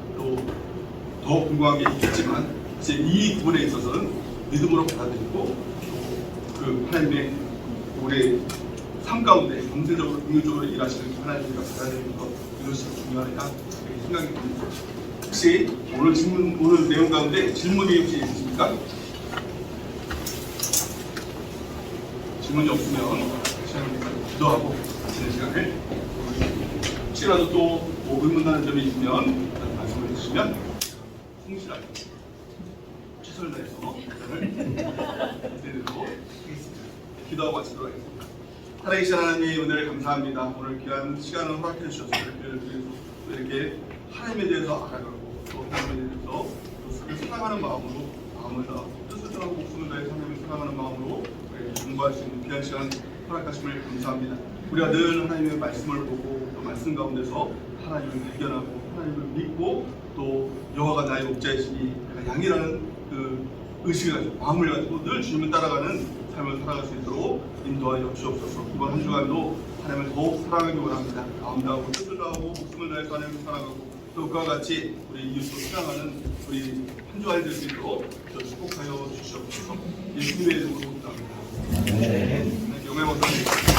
더 궁금한 게 있겠지만 이제 이 부분에 있어서는 믿음으로 받아들이고 또 그 하나님의 우리의 삶 가운데 경제적으로 긍휼적으로 일하시는 하나님과 받아들이는 것, 이것이 중요하다 이렇게 생각이 듭니다. 혹시 오늘 내용 가운데 질문이 혹시 있으십니까? 질문이 없으면 시간을 기도하고 마치는 시간을 혹시라도 또 의문하는 점이 있으면 말씀을 해주시면 성실하게 최선을 다해서 드리도록 하겠습니다. 기도하고 마치도록 하겠습니다. 살아계신 하나님 은혜를 감사합니다. 오늘 귀한 시간을 허락해 주셔서 이렇게 하나님에 대해서 알아가고 또 하나님에 대해서 또 사랑하는 마음으로 마음을 다 뜻을 다하고 목숨을 다해 하나님을 사랑하는 마음으로 공부할 수 있는 귀한 시간 허락하심을 감사합니다. 우리가 늘 하나님의 말씀을 보고 또 말씀 가운데서 하나님을 발견하고 하나님을 믿고 또 여호와가 나의 목자이시니 내가 양이라는 그 의식을 가지고 마음을 가지고 늘 주님을 따라가는 삶을 살아갈 수 있도록 인도하여 주옵소서. 이번 한 주간도 하나님을 더욱 사랑하기 원합니다. 마음 다하고 뜻을 다하고 목숨을 다해서 하나님을 사랑하고 또 그와 같이 우리 이웃을 사랑하는 우리 한 주간이 될 수 있도록 축복하여 주시옵소서. 예수님의 이름으로 기도합니다. 네. 영광 받습니다.